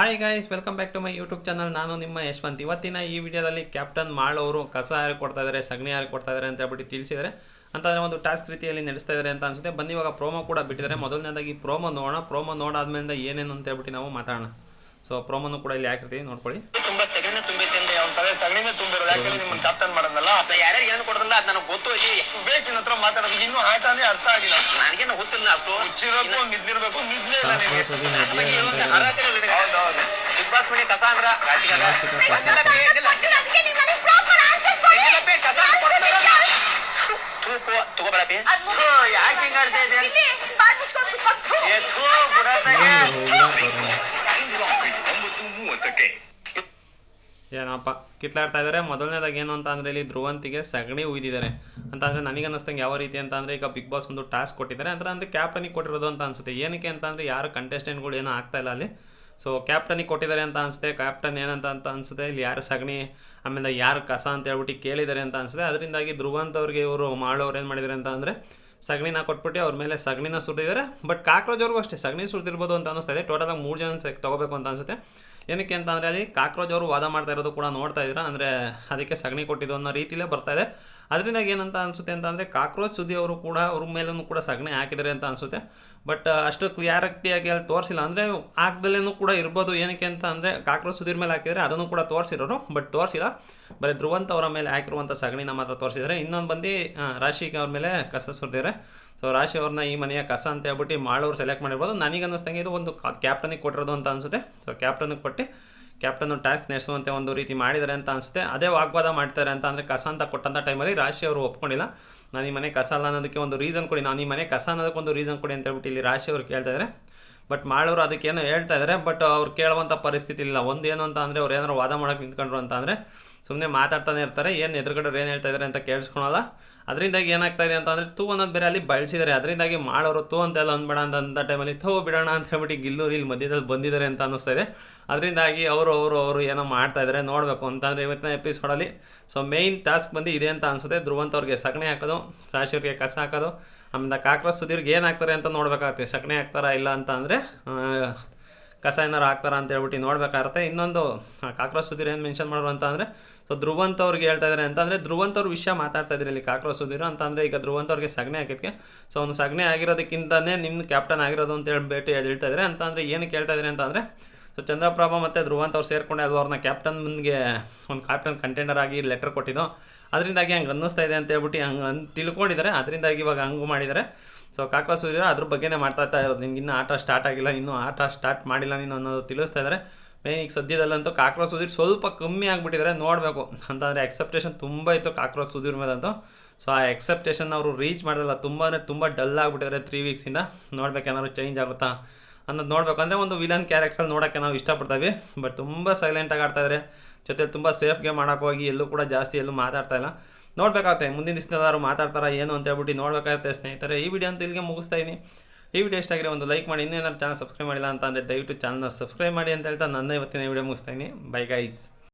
Hi guys, welcome back to my YouTube channel. ನಾನು ನಿಮ್ಮ ಯಶವಂತ್. ಇವತ್ತಿನ ಈ ವಿಡಿಯೋದಲ್ಲಿ ಕ್ಯಾಪ್ಟನ್ ಮಾಳವರು ಕಸ ಯಾರು ಕೊಡ್ತಾ ಇದ್ದಾರೆ, ಸಗಣಿ ಯಾರು ಕೊಡ್ತಾ ಇದ್ದಾರೆ ಅಂತ ಹೇಳ್ಬಿಟ್ಟು ತಿಳಿಸಿದ್ದಾರೆ. ಅಂತಂದರೆ ಒಂದು ಟಾಸ್ಕ್ ರೀತಿಯಲ್ಲಿ ನಡೆಸ್ತಾ ಇದ್ದಾರೆ ಅಂತ ಅನಿಸುತ್ತೆ. ಬನ್ನಿ ಇವಾಗ ಪ್ರೋಮೋ ಕೂಡ ಬಿಟ್ಟಿದ್ದಾರೆ. ಮೊದಲನೇದಾಗಿ ಪ್ರೋಮೋ ನೋಡೋಣ. ಪ್ರೋಮೋ ನೋಡಾದ್ಮೇಲೆ ಏನೇನು ಅಂತ ಹೇಳ್ಬಿಟ್ಟು ನಾವು ಮಾತಾಡೋಣ. ಸೊ ಪ್ರೋಮೋನು ಕೂಡ ಇಲ್ಲಿ ಹಾಕಿರ್ತೀವಿ, ನೋಡ್ಕೊಳ್ಳಿ. ತುಂಬಾ ಸಗಣಿ ತುಂಬೈತೆ ಅಂದ್ರೆ ಅವ್ನ ತಲೆ ಸಗಣಿನೇ ತುಂಬಿರೋದು. ಯಾಕಂದ್ರೆ ನಿಮ್ಮನ್ನ ಕ್ಯಾಪ್ಟನ್ ಮಾಡೋದಲ್ಲ, ಯಾರ್ಯಾರು ಏನು ಕೊಡೋದಲ್ಲ ಅದು ನನಗೆ ಗೊತ್ತು. ಬೇಕು ನಿನ್ನ ಹತ್ರ ಮಾತಾಡೋದು ಇನ್ನೂ ಆಟನೇ ಅರ್ಥ ಆಗಿಲ್ಲ. ನನಗೇನು ಹುಚ್ಚಿಲ್ಲ, ಅಷ್ಟು ಹುಚ್ಚಿರೋದು ನಿದ್ಲಿರ್ಬೇಕು. ನಿದ್ಲೇ ಇಲ್ಲ ನಿನಗೆ. ಹೌದೌದು. ಬಿಗ್ ಬಾಸ್ ಮನೆ ಕಸ ಅಂದ್ರ ರಾಶಿಗಾರ ತಗೋಬರಪಿ. ಯಾಕೆ ಹಿಂಗಾಡ್ತಾ ಇದೆ? ಏನಪ್ಪ ಕಿತ್ಲಾಡ್ತಾ ಇದ್ದಾರೆ. ಮೊದಲನೇದಾಗಿ ಏನು ಅಂತ ಅಂದರೆ ಇಲ್ಲಿ ಧ್ರುವಂತಿಗೆ ಸಗಣಿ ಉಯ್ದಿದ್ದಾರೆ ಅಂತ ಅಂದರೆ ನನಗೆ ಅನ್ನಿಸ್ತಂಗೆ ಯಾವ ರೀತಿ ಅಂತ ಅಂದರೆ, ಈಗ ಬಿಗ್ ಬಾಸ್ ಒಂದು ಟಾಸ್ಕ್ ಕೊಟ್ಟಿದ್ದಾರೆ ಅಂದರೆ ಕ್ಯಾಪ್ಟನಿಗೆ ಕೊಟ್ಟಿರೋದು ಅಂತ ಅನಿಸುತ್ತೆ. ಏನಕ್ಕೆ ಅಂತ ಅಂದರೆ ಯಾರು ಕಂಟೆಸ್ಟೆಂಟ್ಗಳು ಏನೂ ಆಗ್ತಾ ಇಲ್ಲ ಅಲ್ಲಿ. ಸೊ ಕ್ಯಾಪ್ಟನಿಗೆ ಕೊಟ್ಟಿದ್ದಾರೆ ಅಂತ ಅನಿಸುತ್ತೆ. ಕ್ಯಾಪ್ಟನ್ ಏನಂತ ಅನಿಸುತ್ತೆ, ಇಲ್ಲಿ ಯಾರು ಸಗಣಿ ಆಮೇಲೆ ಯಾರು ಕಸ ಅಂತ ಹೇಳ್ಬಿಟ್ಟು ಕೇಳಿದ್ದಾರೆ ಅಂತ ಅನಿಸುತ್ತೆ. ಅದರಿಂದಾಗಿ ಧ್ರುವಂತ್ ಅವ್ರಿಗೆ ಇವರು ಮಾಡೋರು ಏನು ಮಾಡಿದ್ದಾರೆ ಅಂತ ಅಂದರೆ ಸಗಣಿನ ಕೊಟ್ಬಿಟ್ಟು ಅವ್ರ ಮೇಲೆ ಸಗಣಿನ ಸುರಿದಿದ್ದಾರೆ. ಬಟ್ ಕಾಕ್ರೋಚ್ ಅವ್ರಿಗೂ ಅಷ್ಟೇ ಸಗಣಿ ಸುರಿದಿರ್ಬೋದು ಅಂತ ಅನಿಸ್ತಾ ಟೋಟಲಾಗಿ 3 ಜನ ತೊಗೋಬೇಕು ಅಂತ ಅನಿಸುತ್ತೆ. ಏನಕ್ಕೆ ಅಂತ ಅಂದರೆ ಅಲ್ಲಿ ಕಾಕ್ರೋಚ್ ಅವರು ವಾದ ಮಾಡ್ತಾ ಇರೋದು ಕೂಡ ನೋಡ್ತಾ ಇದ್ದೀರಾ. ಅಂದರೆ ಅದಕ್ಕೆ ಸಗಣಿ ಕೊಟ್ಟಿದ್ದು ಅನ್ನೋ ರೀತಿಯಲ್ಲೇ ಬರ್ತಾ ಇದೆ. ಅದರಿಂದಾಗಿ ಏನಂತ ಅನಿಸುತ್ತೆ ಅಂತ ಅಂದರೆ ಕಾಕ್ರೋಚ್ ಸುದ್ದಿ ಅವರು ಕೂಡ ಅವ್ರ ಮೇಲೂ ಕೂಡ ಸಗಣಿ ಹಾಕಿದ್ದಾರೆ ಅಂತ ಅನಿಸುತ್ತೆ. ಬಟ್ ಅಷ್ಟು ಕ್ಲಿಯಾರಿಟಿಯಾಗಿ ಅಲ್ಲಿ ತೋರಿಸಿಲ್ಲ. ಅಂದರೆ ಹಾಕ್ದಲ್ಲೂ ಕೂಡ ಇರ್ಬೋದು. ಏನಕ್ಕೆ ಅಂತ ಅಂದರೆ ಕಾಕ್ರೋಚ್ ಸುದ್ದಿರ ಮೇಲೆ ಹಾಕಿದರೆ ಅದನ್ನು ಕೂಡ ತೋರಿಸಿರೋರು, ಬಟ್ ತೋರಿಸಿಲ್ಲ. ಬರೀ ಧ್ರುವಂತ್ ಅವರ ಮೇಲೆ ಹಾಕಿರುವಂಥ ಸಗಣಿನ ಮಾತ್ರ ತೋರಿಸಿದ್ದಾರೆ. ಇನ್ನೊಂದು ಬಂದು ರಾಶಿಗೆ ಅವ್ರ ಮೇಲೆ ಕಸ ಸುರಿದಿದ್ದಾರೆ. ಸೊ ರಾಶಿ ಅವ್ರನ್ನ ಈ ಮನೆಯ ಕಸ ಅಂತ ಹೇಳ್ಬಿಟ್ಟು ಮಾಳವ್ರು ಸೆಲೆಕ್ಟ್ ಮಾಡಿರ್ಬೋದು. ನನಗೆ ಅನ್ನಿಸ್ತಂಗೆ ಇದು ಒಂದು ಕ್ಯಾಪ್ಟನಿಗೆ ಕೊಟ್ಟಿರೋದು ಅಂತ ಅನಿಸುತ್ತೆ. ಸೊ ಕ್ಯಾಪ್ಟನಿಗೆ ಕೊಟ್ಟು ಕ್ಯಾಪ್ಟನ್ ಟಾಸ್ಕ್ ನಡೆಸುವಂತೆ ಒಂದು ರೀತಿ ಮಾಡಿದ್ದಾರೆ ಅಂತ ಅನಿಸುತ್ತೆ. ಅದೇ ವಾಗ್ವಾದ ಮಾಡ್ತಾರೆ ಅಂತ ಅಂದರೆ ಕಸ ಅಂತ ಕೊಟ್ಟಂಥ ಟೈಮಲ್ಲಿ ರಾಶಿ ಅವರು ಒಪ್ಕೊಂಡಿಲ್ಲ. ನಾನು ಈ ಮನೆ ಕಸ ಅಲ್ಲ ಅನ್ನೋದಕ್ಕೆ ಒಂದು ರೀಸನ್ ಕೊಡಿ, ನಾನು ಈ ಮನೆ ಕಸ ಅನ್ನೋದಕ್ಕೆ ಒಂದು ರೀಸನ್ ಕೊಡಿ ಅಂತ ಹೇಳ್ಬಿಟ್ಟು ಇಲ್ಲಿ ರಾಶಿ ಅವರು ಕೇಳ್ತಾ ಇದ್ದಾರೆ. ಬಟ್ ಮಾಡೋರು ಅದಕ್ಕೇನೋ ಹೇಳ್ತಾ ಇದ್ದಾರೆ. ಬಟ್ ಅವ್ರು ಕೇಳುವಂಥ ಪರಿಸ್ಥಿತಿ ಇಲ್ಲ. ಒಂದು ಏನು ಅಂತ ಅಂದರೆ ಅವ್ರು ಏನಾರು ವಾದ ಮಾಡೋಕ್ಕೆ ನಿಂತ್ಕೊಂಡ್ರು ಅಂತ ಅಂದರೆ ಸುಮ್ಮನೆ ಮಾತಾಡ್ತಾನೆ ಇರ್ತಾರೆ. ಏನು ಎದುರುಗಡೆ ಏನು ಹೇಳ್ತಾ ಇದ್ದಾರೆ ಅಂತ ಕೇಳಿಸ್ಕೊಳಲ್ಲ. ಅದರಿಂದಾಗಿ ಏನಾಗ್ತಾ ಇದೆ ಅಂತ ಅಂದರೆ ತೂ ಅನ್ನೋದು ಬೇರೆ ಅಲ್ಲಿ ಬಳಸಿದ್ದಾರೆ. ಅದರಿಂದಾಗಿ ಮಾಡೋರು ತೂ ಅಂತೆಲ್ಲ ಅಂದ್ಬೇಡ ಅಂತ ಟೈಮಲ್ಲಿ ಥೂ ಬಿಡೋಣ ಅಂತ ಹೇಳ್ಬಿಟ್ಟು ಗಿಲ್ಲೂರು ಇಲ್ಲಿ ಮಧ್ಯದಲ್ಲಿ ಬಂದಿದ್ದಾರೆ ಅಂತ ಅನ್ನಿಸ್ತಾ ಇದೆ. ಅದರಿಂದಾಗಿ ಅವರು ಏನೋ ಮಾಡ್ತಾ ಇದ್ದಾರೆ, ನೋಡಬೇಕು ಅಂತಂದರೆ ಇವತ್ತಿನ ಎಪಿಸೋಡಲ್ಲಿ. ಸೊ ಮೇಯ್ನ್ ಟಾಸ್ಕ್ ಬಂದು ಇದೆ ಅಂತ ಅನಿಸುತ್ತೆ. ಧ್ರುವಂತ್ ಅವ್ರಿಗೆ ಸಗಣಿ ಹಾಕೋದು, ರಾಶಿಯವ್ರಿಗೆ ಕಸ ಹಾಕೋದು, ಆಮೇಲೆ ಕಾಕ್ರೋಚ್ ಸುದೀರ್ಗೆ ಏನು ಹಾಕ್ತಾರೆ ಅಂತ ನೋಡ್ಬೇಕಾಗುತ್ತೆ. ಸಗಣಿ ಹಾಕ್ತಾರಾ ಇಲ್ಲ ಅಂತ ಅಂದರೆ ಕಸ ಏನಾರು ಹಾಕ್ತಾರ ಅಂತ ಹೇಳ್ಬಿಟ್ಟು ನೋಡ್ಬೇಕಾಗುತ್ತೆ. ಇನ್ನೊಂದು ಕಾಕ್ರೋಚ್ ಸುದೀರ್ ಏನು ಮೆನ್ಷನ್ ಮಾಡೋರು ಅಂತ ಅಂದರೆ, ಸೊ ಧ್ರುವಂತ್ ಅವ್ರಿಗೆ ಹೇಳ್ತಾ ಇದ್ದಾರೆ ಅಂತ ಅಂದರೆ ಧ್ರುವಂತ್ ಅವ್ರ ವಿಷಯ ಮಾತಾಡ್ತಾ ಇದ್ದಾರೆ ಇಲ್ಲಿ ಕಾಕ್ರೋಚ್ ಸುದೀರ್ ಅಂತ ಅಂದರೆ. ಈಗ ಧ್ರುವಂತ್ ಅವ್ರಿಗೆ ಸಗಣಿ ಹಾಕಿದ್ಕೆ ಸೊ ಅವ್ನು ಸಗಣಿ ಆಗಿರೋದಕ್ಕಿಂತಲೇ ನಿಮ್ಮ ಕ್ಯಾಪ್ಟನ್ ಆಗಿರೋದು ಅಂತ ಹೇಳ್ಬಿಟ್ಟು ಹೇಳ್ತಾ ಇದ್ದಾರೆ ಅಂತ ಅಂದರೆ. ಏನಕ್ಕೆ ಹೇಳ್ತಾ ಇದ್ದಾರೆ ಅಂತ ಅಂದರೆ, ಸೊ ಚಂದ್ರಪ್ರಭಾ ಮತ್ತು ಧ್ರುವಂತ್ ಅವ್ರು ಸೇರಿಕೊಂಡೆ ಅದು ಅವ್ರನ್ನ ಕ್ಯಾಪ್ಟನ್ಗೆ ಒಂದು ಕ್ಯಾಪ್ಟನ್ ಕಂಟೆಂಡರ್ ಆಗಿ ಲೆಟರ್ ಕೊಟ್ಟಿದ್ದು. ಅದರಿಂದಾಗಿ ಹಂಗೆ ಅನ್ನಿಸ್ತಾ ಇದೆ ಅಂತ ಹೇಳ್ಬಿಟ್ಟು ಹಂಗೆ ತಿಳ್ಕೊಂಡಿದ್ದಾರೆ. ಅದರಿಂದಾಗಿ ಇವಾಗ ಹಂಗೂ ಮಾಡಿದ್ದಾರೆ. ಸೊ ಕಾಕ್ರೋಚ್ ಸುದೀರ್ ಅದ್ರ ಬಗ್ಗೆನೇ ಮಾತಾಡ್ತಾ ಇರೋದು. ನಿನ್ಗೆ ಇನ್ನೂ ಆಟ ಸ್ಟಾರ್ಟ್ ಆಗಿಲ್ಲ, ಇನ್ನೂ ಆಟ ಸ್ಟಾರ್ಟ್ ಮಾಡಿಲ್ಲ ನೀನು ಅನ್ನೋದು ತಿಳಿಸ್ತಾ ಇದ್ದಾರೆ. ಮೇನ್ ಈಗ ಸದ್ಯದಲ್ಲಂತೂ ಕಾಕ್ರೋಚ್ ಸುದೀರ್ ಸ್ವಲ್ಪ ಕಮ್ಮಿ ಆಗಿಬಿಟ್ಟಿದ್ದಾರೆ, ನೋಡಬೇಕು ಅಂತಂದರೆ ಎಕ್ಸೆಪ್ಟೇಷನ್ ತುಂಬ ಇತ್ತು ಕಾಕ್ರೋಚ್ ಸುದೀರ್ ಮೇಲಂತೂ. ಸೊ ಆ ಎಕ್ಸೆಪ್ಟೇಷನ್ ಅವರು ರೀಚ್ ಮಾಡೋದಿಲ್ಲ. ತುಂಬ ಡಲ್ ಆಗಿಬಿಟ್ಟಿದ್ದಾರೆ 3 ವೀಕ್ಸಿಂದ. ನೋಡ್ಬೇಕೇನಾದ್ರು ಚೇಂಜ್ ಆಗುತ್ತಾ ಅನ್ನೋದು ನೋಡಬೇಕು. ಅಂದರೆ ಒಂದು ವಿಲನ್ ಕ್ಯಾರೆಕ್ಟರ್ ನೋಡೋಕ್ಕೆ ನಾವು ಇಷ್ಟಪಡ್ತೀವಿ. ಬಟ್ ತುಂಬ ಸೈಲೆಂಟಾಗಿ ಆಡ್ತಾಯಿದ್ದಾರೆ. ಜೊತೆಲಿ ತುಂಬ ಸೇಫ್ ಗೇಮ್ ಮಾಡೋಕೆ ಹೋಗಿ ಎಲ್ಲೂ ಕೂಡ ಜಾಸ್ತಿ ಎಲ್ಲೂ ಮಾತಾಡ್ತಾ ಇಲ್ಲ. ನೋಡಬೇಕಾಗುತ್ತೆ ಮುಂದಿನ ದಿವಸದಲ್ಲಾದ್ರು ಮಾತಾಡ್ತಾರಾ ಏನು ಅಂತ ಹೇಳ್ಬಿಟ್ಟು ನೋಡಬೇಕಾಗುತ್ತೆ ಸ್ನೇಹಿತರೆ. ಈ ವಿಡಿಯೋ ಅಂತ ಇಲ್ಲಿಗೆ ಮುಗಿಸ್ತಾ ಇದ್ದೀನಿ. ಈ ವಿಡಿಯೋ ಇಷ್ಟ ಆಗಿರೋ ಒಂದು ಲೈಕ್ ಮಾಡಿ. ಇನ್ನೇನಾದ್ರು ಚಾನಲ್ ಸಬ್ಸ್ಕ್ರೈಬ್ ಮಾಡಿಲ್ಲ ಅಂತ ಅಂದರೆ ದಯವಿಟ್ಟು ಚಾನಲ್ನ ಸಬ್ಸ್ಕ್ರೈಬ್ ಮಾಡಿ ಅಂತ ಹೇಳ್ತಾ ನನ್ನ ಇವತ್ತಿನ ವಿಡಿಯೋ ಮುಗಿಸ್ತಾ ಇದ್ದೀನಿ. Bye guys.